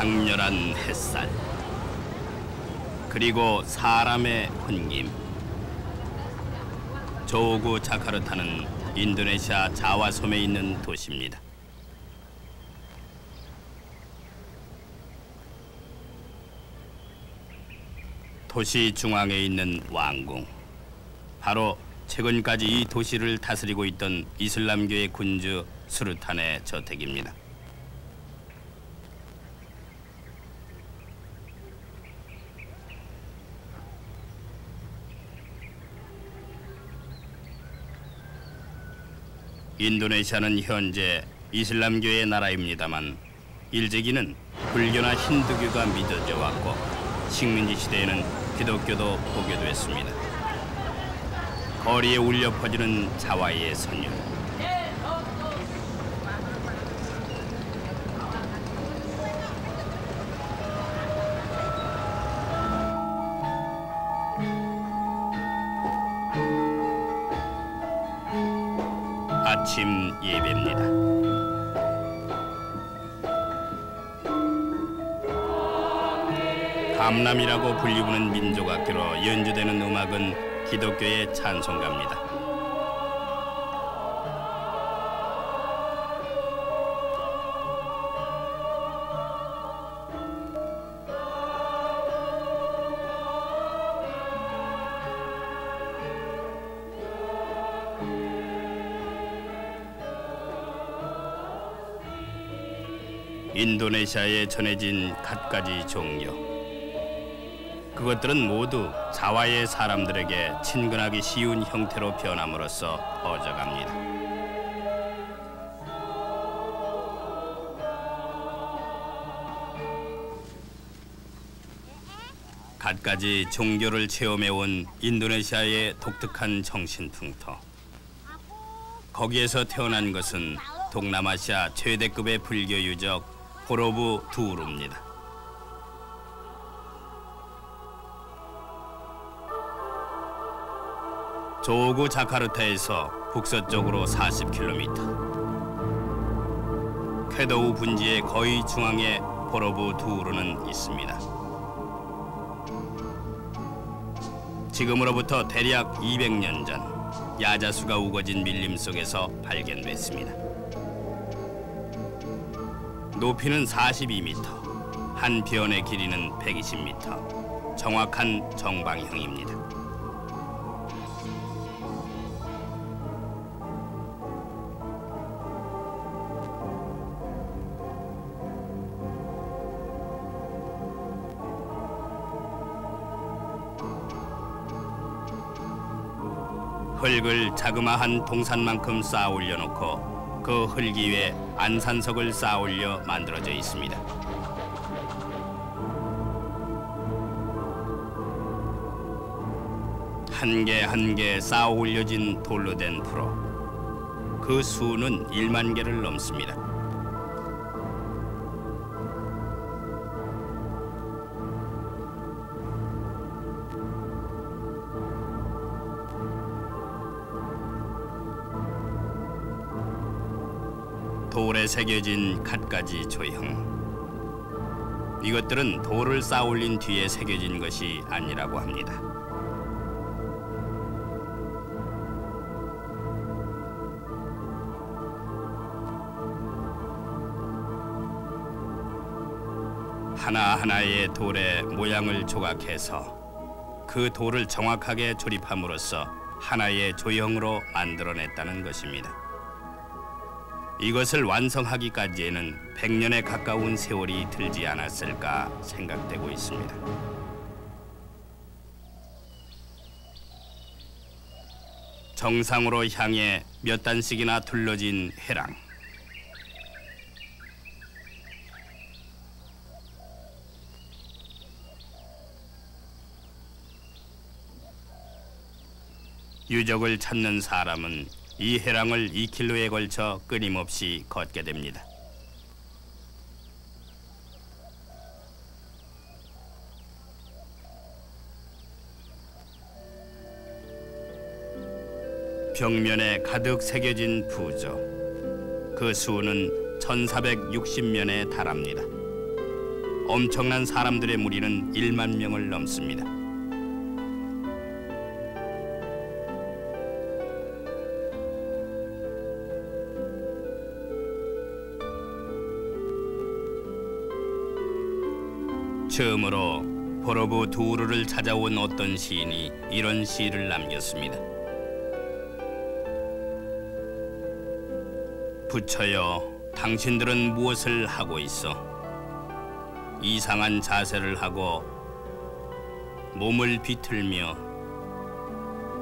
강렬한 햇살, 그리고 사람의 혼김. 조호구 자카르타는 인도네시아 자와 섬에 있는 도시입니다. 도시 중앙에 있는 왕궁, 바로 최근까지 이 도시를 다스리고 있던 이슬람교의 군주 수르탄의 저택입니다. 인도네시아는 현재 이슬람교의 나라입니다만 일제기는 불교나 힌두교가 믿어져 왔고 식민지 시대에는 기독교도 포교됐습니다. 거리에 울려 퍼지는 자와의 선율. 아침 예배입니다. 감람이라고 불리우는 민족악기로 연주되는 음악은 기독교의 찬송가입니다. 인도네시아에 전해진 갖가지 종교. 그것들은 모두 자와의 사람들에게 친근하기 쉬운 형태로 변함으로써 퍼져갑니다. 갖가지 종교를 체험해온 인도네시아의 독특한 정신풍토. 거기에서 태어난 것은 동남아시아 최대급의 불교 유적 보로부 두루입니다. 조호구 자카르타에서 북서쪽으로 40km, 쾌도우 분지의 거의 중앙에 보로부 두루는 있습니다. 지금으로부터 대략 200년 전 야자수가 우거진 밀림 속에서 발견됐습니다. 높이는 42m, 한 변의 길이는 120m, 정확한 정방형입니다. 흙을 자그마한 동산만큼 쌓아 올려놓고 그 흙 위에 안산석을 쌓아 올려 만들어져 있습니다. 한 개 한 개 쌓아 올려진 돌로 된 프로. 그 수는 1만 개를 넘습니다. 돌에 새겨진 갖가지 조형. 이것들은 돌을 쌓아 올린 뒤에 새겨진 것이 아니라고 합니다. 하나하나의 돌의 모양을 조각해서 그 돌을 정확하게 조립함으로써 하나의 조형으로 만들어냈다는 것입니다. 이것을 완성하기까지에는 100년에 가까운 세월이 들지 않았을까 생각되고 있습니다. 정상으로 향해 몇 단씩이나 둘러진 해랑. 유적을 찾는 사람은 이 해랑을 2km에 걸쳐 끊임없이 걷게 됩니다. 벽면에 가득 새겨진 부조. 그 수는 1460면에 달합니다. 엄청난 사람들의 무리는 1만 명을 넘습니다. 처음으로 보로부두르를 찾아온 어떤 시인이 이런 시를 남겼습니다. 부처여, 당신들은 무엇을 하고 있어? 이상한 자세를 하고 몸을 비틀며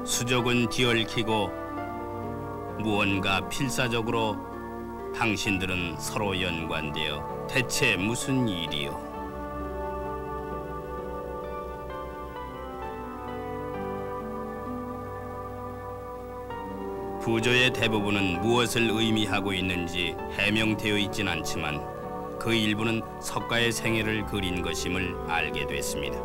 수족은 뒤얽히고 무언가 필사적으로 당신들은 서로 연관되어 대체 무슨 일이요? 부조의 대부분은 무엇을 의미하고 있는지 해명되어 있진 않지만 그 일부는 석가의 생애를 그린 것임을 알게 됐습니다.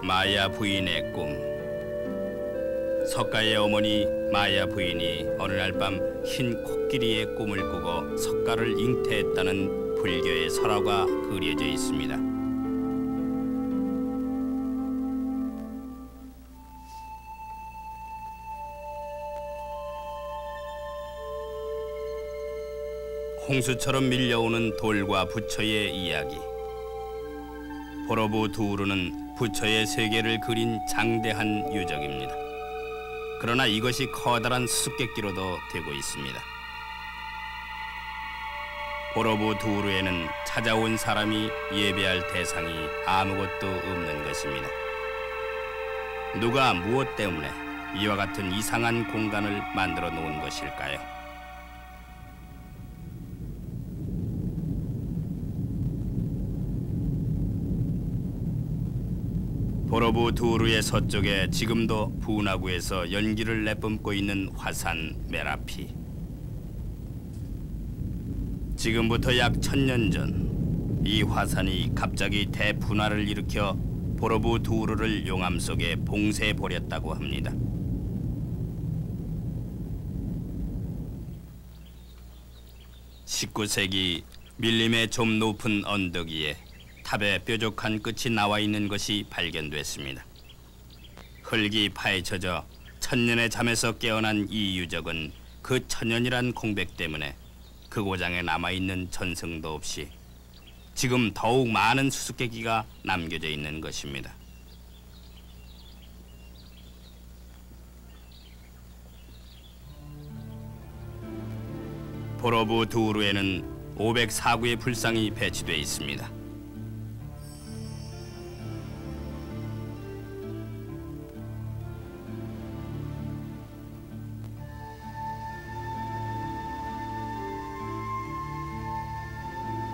마야 부인의 꿈. 석가의 어머니 마야 부인이 어느 날 밤 흰 코끼리의 꿈을 꾸고 석가를 잉태했다는 불교의 설화가 그려져 있습니다. 홍수처럼 밀려오는 돌과 부처의 이야기. 보로부두르는 부처의 세계를 그린 장대한 유적입니다. 그러나 이것이 커다란 수수께끼로도 되고 있습니다. 보로부두르에는 찾아온 사람이 예배할 대상이 아무것도 없는 것입니다. 누가 무엇 때문에 이와 같은 이상한 공간을 만들어 놓은 것일까요? 보로부두르의 서쪽에 지금도 분화구에서 연기를 내뿜고 있는 화산 메라피. 지금부터 약 1000년 전 이 화산이 갑자기 대분화를 일으켜 보로부두르를 용암 속에 봉쇄해버렸다고 합니다. (19세기) 밀림의 좀 높은 언덕 위에 탑에 뾰족한 끝이 나와 있는 것이 발견됐습니다. 흙이 파헤쳐져 천년의 잠에서 깨어난 이 유적은 그 천년이란 공백 때문에 그 고장에 남아있는 전승도 없이 지금 더욱 많은 수수께끼가 남겨져 있는 것입니다. 보로부두르에는 504구의 불상이 배치되어 있습니다.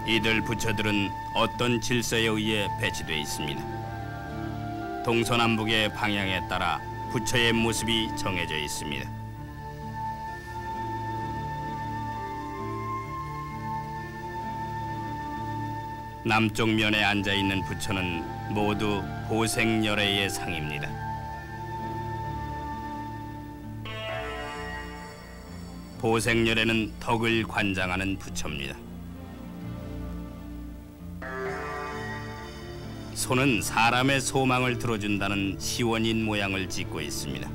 이들 부처들은 어떤 질서에 의해 배치되어 있습니다. 동서남북의 방향에 따라 부처의 모습이 정해져 있습니다. 남쪽 면에 앉아있는 부처는 모두 보생열애의 상입니다. 보생열애는 덕을 관장하는 부처입니다. 손은 사람의 소망을 들어준다는 시원인 모양을 짓고 있습니다.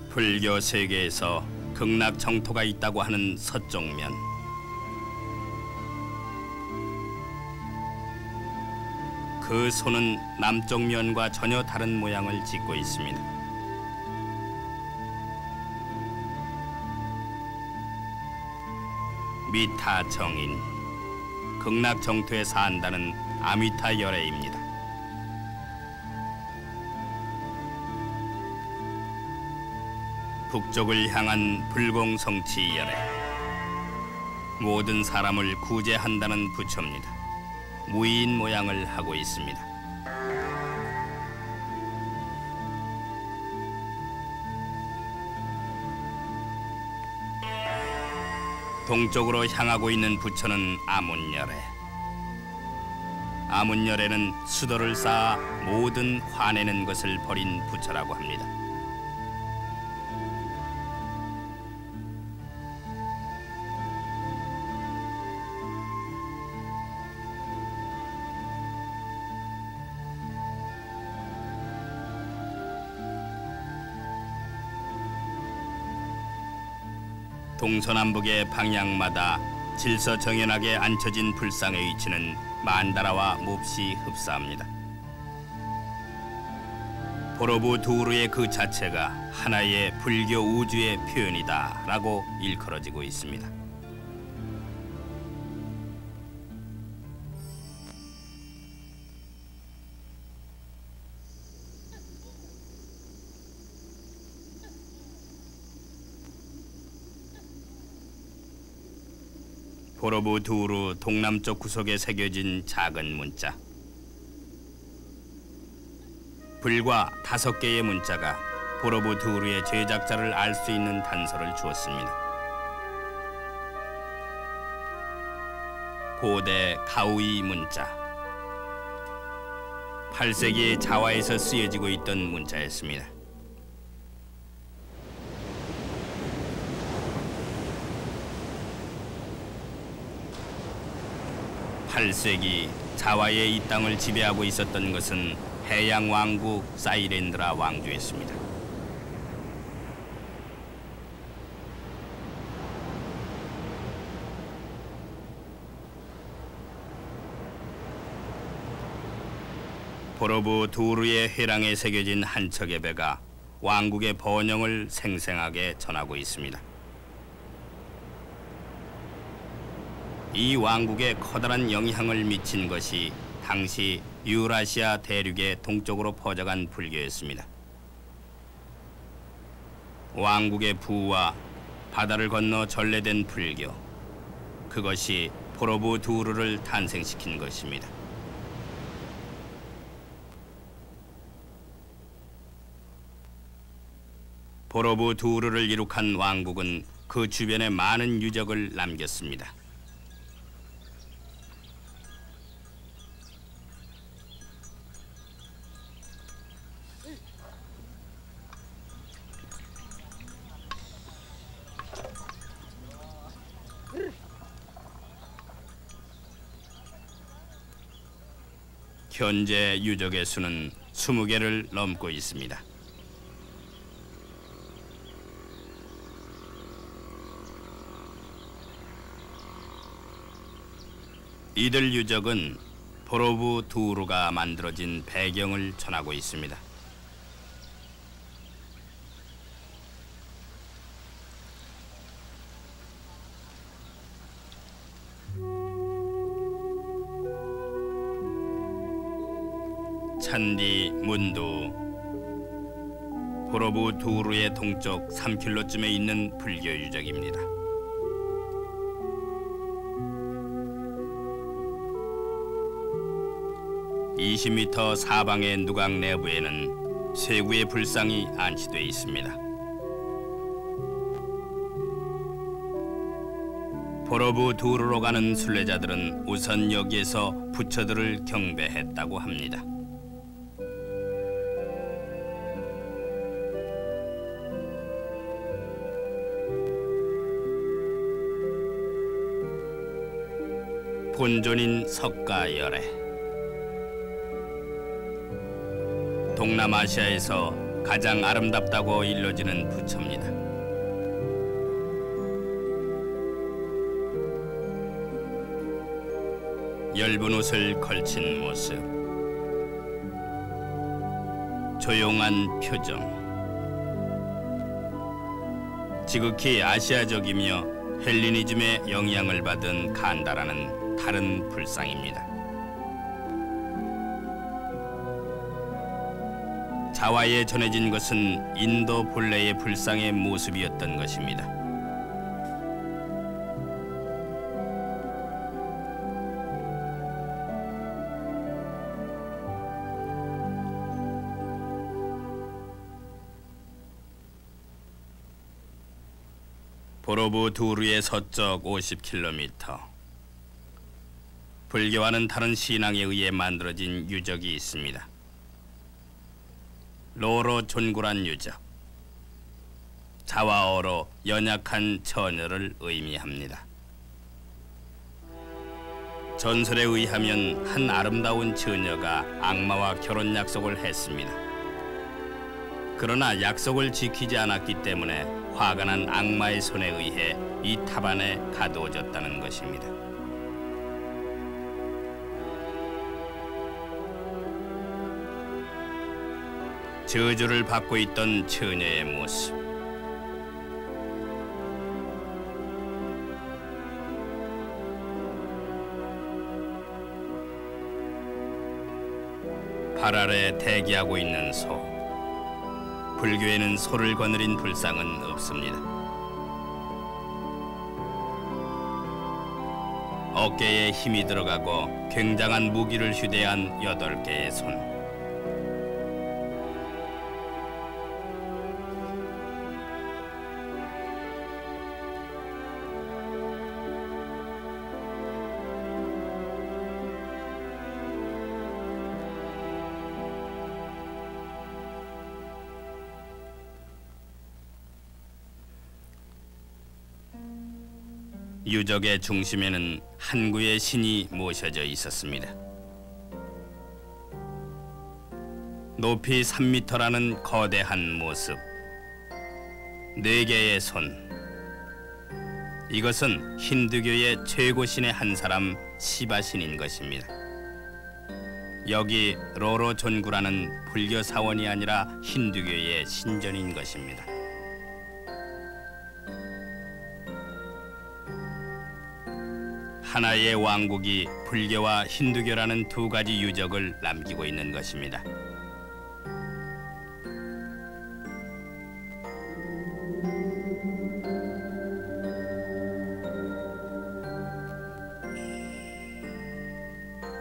불교 세계에서 극락정토가 있다고 하는 서쪽면. 그 손은 남쪽 면과 전혀 다른 모양을 짓고 있습니다. 미타 정인, 극락정토에 산다는 아미타 열애입니다. 북쪽을 향한 불공성치 열애. 모든 사람을 구제한다는 부처입니다. 무인 모양을 하고 있습니다. 동쪽으로 향하고 있는 부처는 아문열애. 아문열애는 수도를 쌓아 모든 화내는 것을 버린 부처라고 합니다. 동서남북의 방향마다 질서정연하게 앉혀진 불상의 위치는 만다라와 몹시 흡사합니다. 보로부두르의 그 자체가 하나의 불교 우주의 표현이다라고 일컬어지고 있습니다. 보로부두르 동남쪽 구석에 새겨진 작은 문자. 불과 5개의 문자가 보로부두르의 제작자를 알 수 있는 단서를 주었습니다. 고대 가우이 문자. 8세기 자와에서 쓰여지고 있던 문자였습니다. 8세기 자와의 이 땅을 지배하고 있었던 것은 해양 왕국 사이렌드라 왕조였습니다. 보로부두르의 회랑에 새겨진 한 척의 배가 왕국의 번영을 생생하게 전하고 있습니다. 이 왕국에 커다란 영향을 미친 것이 당시 유라시아 대륙의 동쪽으로 퍼져간 불교였습니다. 왕국의 부와 바다를 건너 전래된 불교, 그것이 보로부두르를 탄생시킨 것입니다. 보로부두르를 이룩한 왕국은 그 주변에 많은 유적을 남겼습니다. 현재 유적의 수는 20개를 넘고 있습니다. 이들 유적은 보로부두르가 만들어진 배경을 전하고 있습니다. 찬디 문두, 보로부두르의 동쪽 3km쯤에 있는 불교 유적입니다. (20m) 사방의 누각 내부에는 세 구의 불상이 안치되어 있습니다. 보로부두르로 가는 순례자들은 우선 여기에서 부처들을 경배했다고 합니다. 본존인 석가열애. 동남아시아에서 가장 아름답다고 일러지는 부처입니다. 엷은 옷을 걸친 모습, 조용한 표정, 지극히 아시아적이며 헬리니즘의 영향을 받은 간다라는 다른 불상입니다. 자와에 전해진 것은 인도 본래의 불상의 모습이었던 것입니다. 보로부 두루의 서쪽 50km. 불교와는 다른 신앙에 의해 만들어진 유적이 있습니다. 로로 존구란 유적. 자와어로 연약한 처녀를 의미합니다. 전설에 의하면 한 아름다운 처녀가 악마와 결혼 약속을 했습니다. 그러나 약속을 지키지 않았기 때문에 화가 난 악마의 손에 의해 이 탑 안에 가두어졌다는 것입니다. 저주를 받고 있던 처녀의 모습. 발 아래 대기하고 있는 소. 불교에는 소를 거느린 불상은 없습니다. 어깨에 힘이 들어가고 굉장한 무기를 휴대한 8개의 손. 유적의 중심에는 한 구의 신이 모셔져 있었습니다. 높이 3m라는 거대한 모습, 4개의 손. 이것은 힌두교의 최고신의 한 사람 시바신인 것입니다. 여기 로로 존구라는 불교 사원이 아니라 힌두교의 신전인 것입니다. 하나의 왕국이 불교와 힌두교라는 2가지 유적을 남기고 있는 것입니다.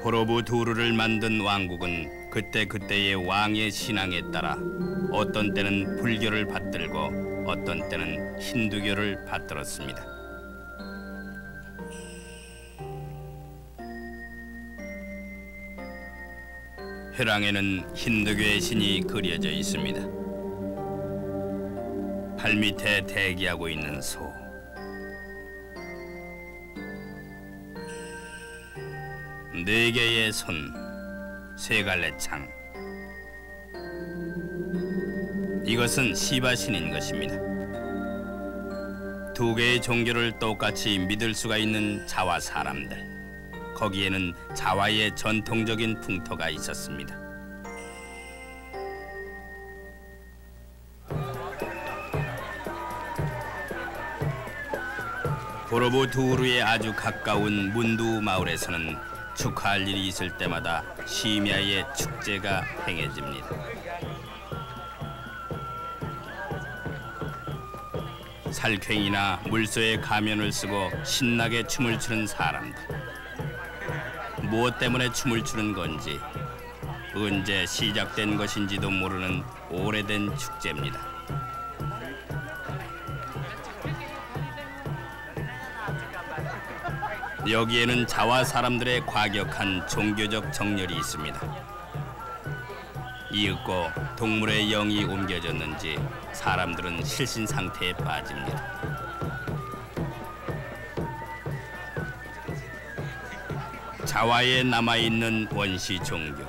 보로부 두루를 만든 왕국은 그때그때의 왕의 신앙에 따라 어떤 때는 불교를 받들고 어떤 때는 힌두교를 받들었습니다. 회랑에는 힌두교의 신이 그려져 있습니다. 발밑에 대기하고 있는 소. 네 개의 손, 3갈래 창. 이것은 시바신인 것입니다. 2개의 종교를 똑같이 믿을 수가 있는 자와 사람들. 거기에는 자와의 전통적인 풍토가 있었습니다. 보로부 두루에 아주 가까운 문두 마을에서는 축하할 일이 있을 때마다 심야의 축제가 행해집니다. 살쾡이나 물소의 가면을 쓰고 신나게 춤을 추는 사람들. 무엇 때문에 춤을 추는 건지, 언제 시작된 것인지도 모르는 오래된 축제입니다. 여기에는 자와 사람들의 과격한 종교적 정열이 있습니다. 이윽고 동물의 영이 옮겨졌는지 사람들은 실신 상태에 빠집니다. 자와에 남아있는 원시 종교.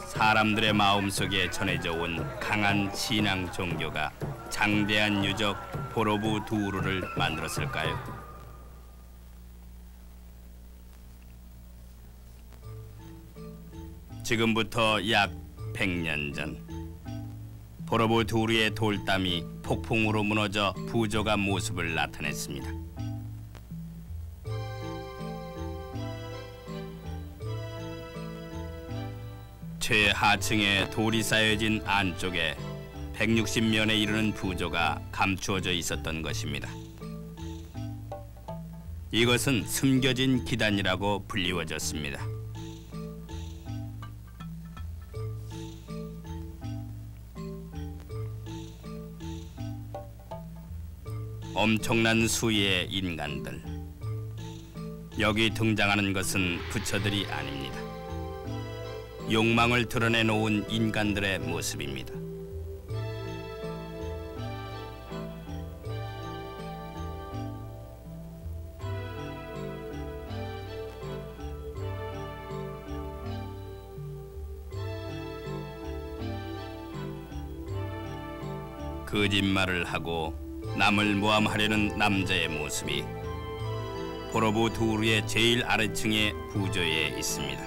사람들의 마음속에 전해져 온 강한 신앙 종교가 장대한 유적 보로부 두루를 만들었을까요? 지금부터 약 100년 전 보로부 두루의 돌담이 폭풍으로 무너져 부조가 모습을 나타냈습니다. 최하층에 돌이 쌓여진 안쪽에 160면에 이르는 부조가 감추어져 있었던 것입니다. 이것은 숨겨진 기단이라고 불리워졌습니다. 엄청난 수의 인간들. 여기 등장하는 것은 부처들이 아닙니다. 욕망을 드러내놓은 인간들의 모습입니다. 거짓말을 하고 남을 모함하려는 남자의 모습이 보로부두르의 제일 아래층의 부조에 있습니다.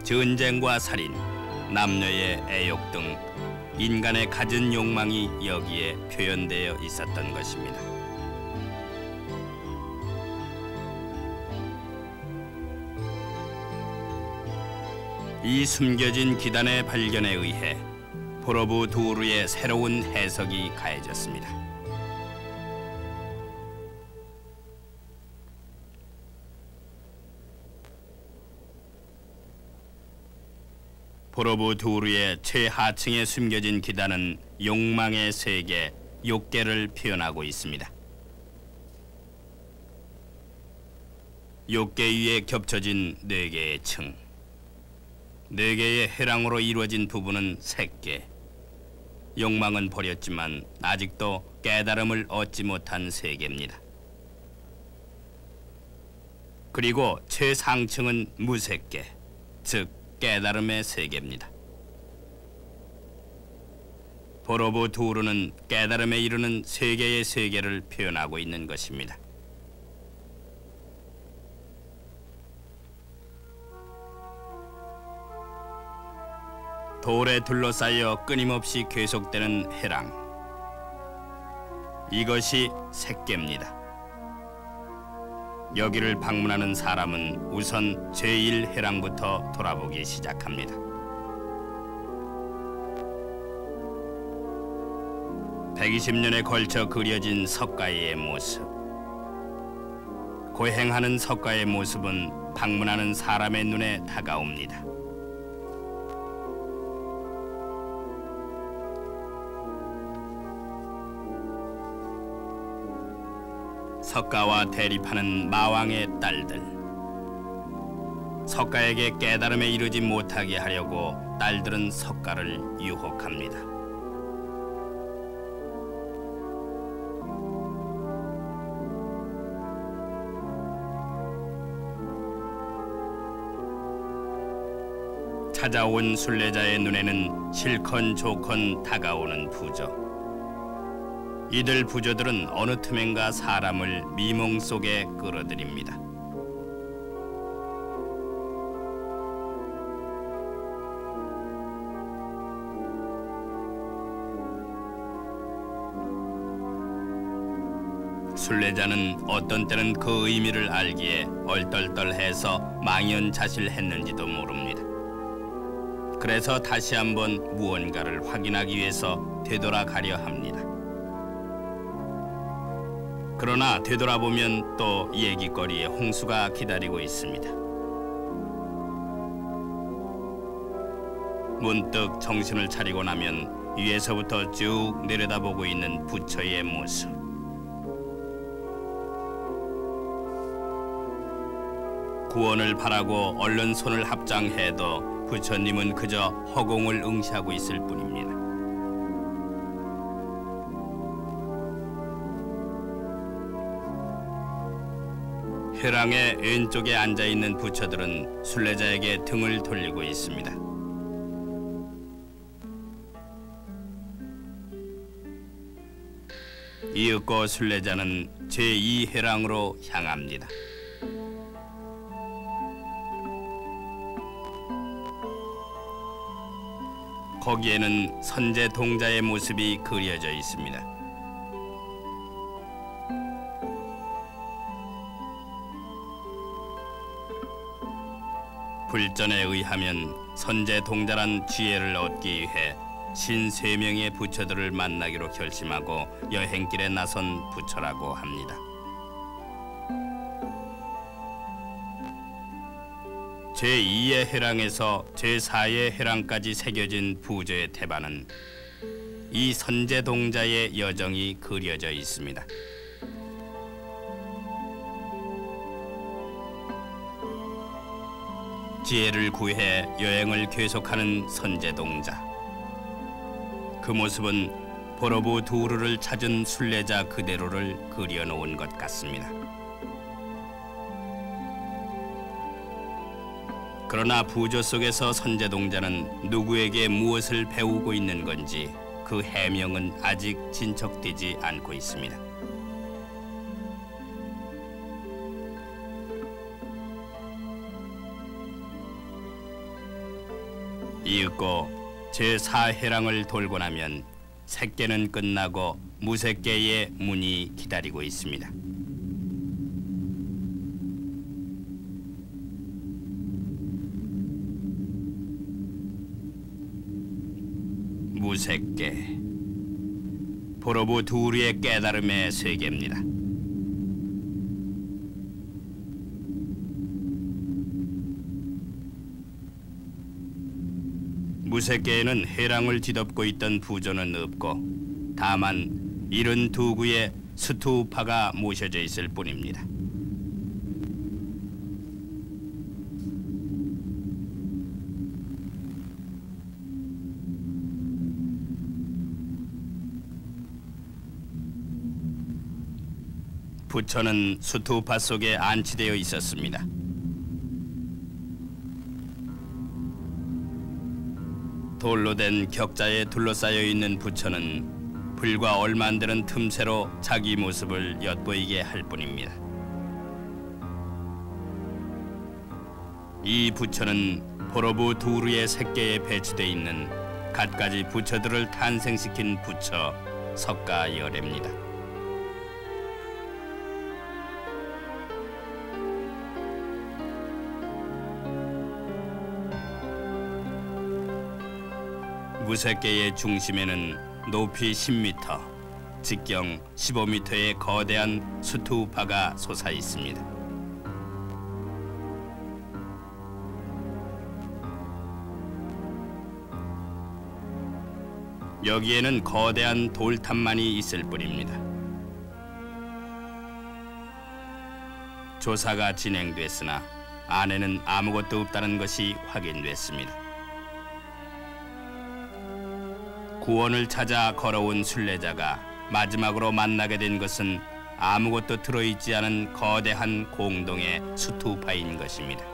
전쟁과 살인, 남녀의 애욕 등 인간의 갖은 욕망이 여기에 표현되어 있었던 것입니다. 이 숨겨진 기단의 발견에 의해 보로부두르의 새로운 해석이 가해졌습니다. 보로부두르의 최하층에 숨겨진 기단은 욕망의 세계, 욕계를 표현하고 있습니다. 욕계 위에 겹쳐진 4개의 층, 4개의 해랑으로 이루어진 부분은 3개. 욕망은 버렸지만 아직도 깨달음을 얻지 못한 세계입니다. 그리고 최상층은 무색계, 즉 깨달음의 세계입니다. 보로부두르는 깨달음에 이르는 세계의 세계를 표현하고 있는 것입니다. 돌에 둘러싸여 끊임없이 계속되는 해랑. 이것이 색계입니다. 여기를 방문하는 사람은 우선 제1해랑부터 돌아보기 시작합니다. (120년에) 걸쳐 그려진 석가의 모습. 고행하는 석가의 모습은 방문하는 사람의 눈에 다가옵니다. 석가와 대립하는 마왕의 딸들. 석가에게 깨달음에 이르지 못하게 하려고 딸들은 석가를 유혹합니다. 찾아온 순례자의 눈에는 실컷 좋건 다가오는 부조. 이들 부조들은 어느 틈엔가 사람을 미몽 속에 끌어들입니다. 순례자는 어떤 때는 그 의미를 알기에 얼떨떨해서 망연자실했는지도 모릅니다. 그래서 다시 한번 무언가를 확인하기 위해서 되돌아가려 합니다. 그러나 되돌아보면 또 얘기거리의 홍수가 기다리고 있습니다. 문득 정신을 차리고 나면 위에서부터 쭉 내려다보고 있는 부처의 모습. 구원을 바라고 얼른 손을 합장해도 부처님은 그저 허공을 응시하고 있을 뿐입니다. 해랑의 왼쪽에 앉아있는 부처들은 순례자에게 등을 돌리고 있습니다. 이윽고 순례자는 제2해랑으로 향합니다. 거기에는 선제 동자의 모습이 그려져 있습니다. 불전에 의하면 선제 동자란 지혜를 얻기 위해 신 3명의 부처들을 만나기로 결심하고 여행길에 나선 부처라고 합니다. 제2의 해랑에서 제4의 해랑까지 새겨진 부조의 태반은 이 선제동자의 여정이 그려져 있습니다. 지혜를 구해 여행을 계속하는 선제동자. 그 모습은 보로부 두루를 찾은 순례자 그대로를 그려놓은 것 같습니다. 그러나 부조 속에서 선제동자는 누구에게 무엇을 배우고 있는 건지 그 해명은 아직 진척되지 않고 있습니다. 이윽고 제4회랑을 돌고 나면 색계는 끝나고 무색계의 문이 기다리고 있습니다. 무색계, 보로부 두루의 깨달음의 세계입니다. 무색계에는 해랑을 뒤덮고 있던 부조는 없고 다만 이른 두구에 스투파가 모셔져 있을 뿐입니다. 부처는 스투파 속에 안치되어 있었습니다. 돌로 된 격자에 둘러싸여 있는 부처는 불과 얼마 안 되는 틈새로 자기 모습을 엿보이게 할 뿐입니다. 이 부처는 보로부 두루의 색계에 배치되어 있는 갖가지 부처들을 탄생시킨 부처 석가열애입니다. 무색계의 중심에는 높이 10m, 직경 15m의 거대한 스투파가 솟아 있습니다. 여기에는 거대한 돌탑만이 있을 뿐입니다. 조사가 진행됐으나 안에는 아무것도 없다는 것이 확인됐습니다. 구원을 찾아 걸어온 순례자가 마지막으로 만나게 된 것은 아무것도 들어있지 않은 거대한 공동의 스투파인 것입니다.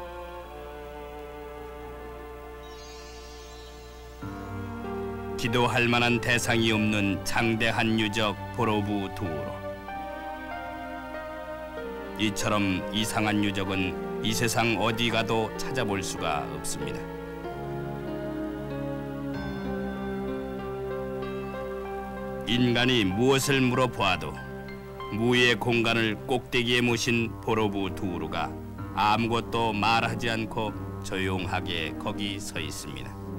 기도할 만한 대상이 없는 장대한 유적 보로부 두루. 이처럼 이상한 유적은 이 세상 어디 가도 찾아볼 수가 없습니다. 인간이 무엇을 물어보아도 무의 공간을 꼭대기에 모신 보로부 두루가 아무것도 말하지 않고 조용하게 거기 서 있습니다.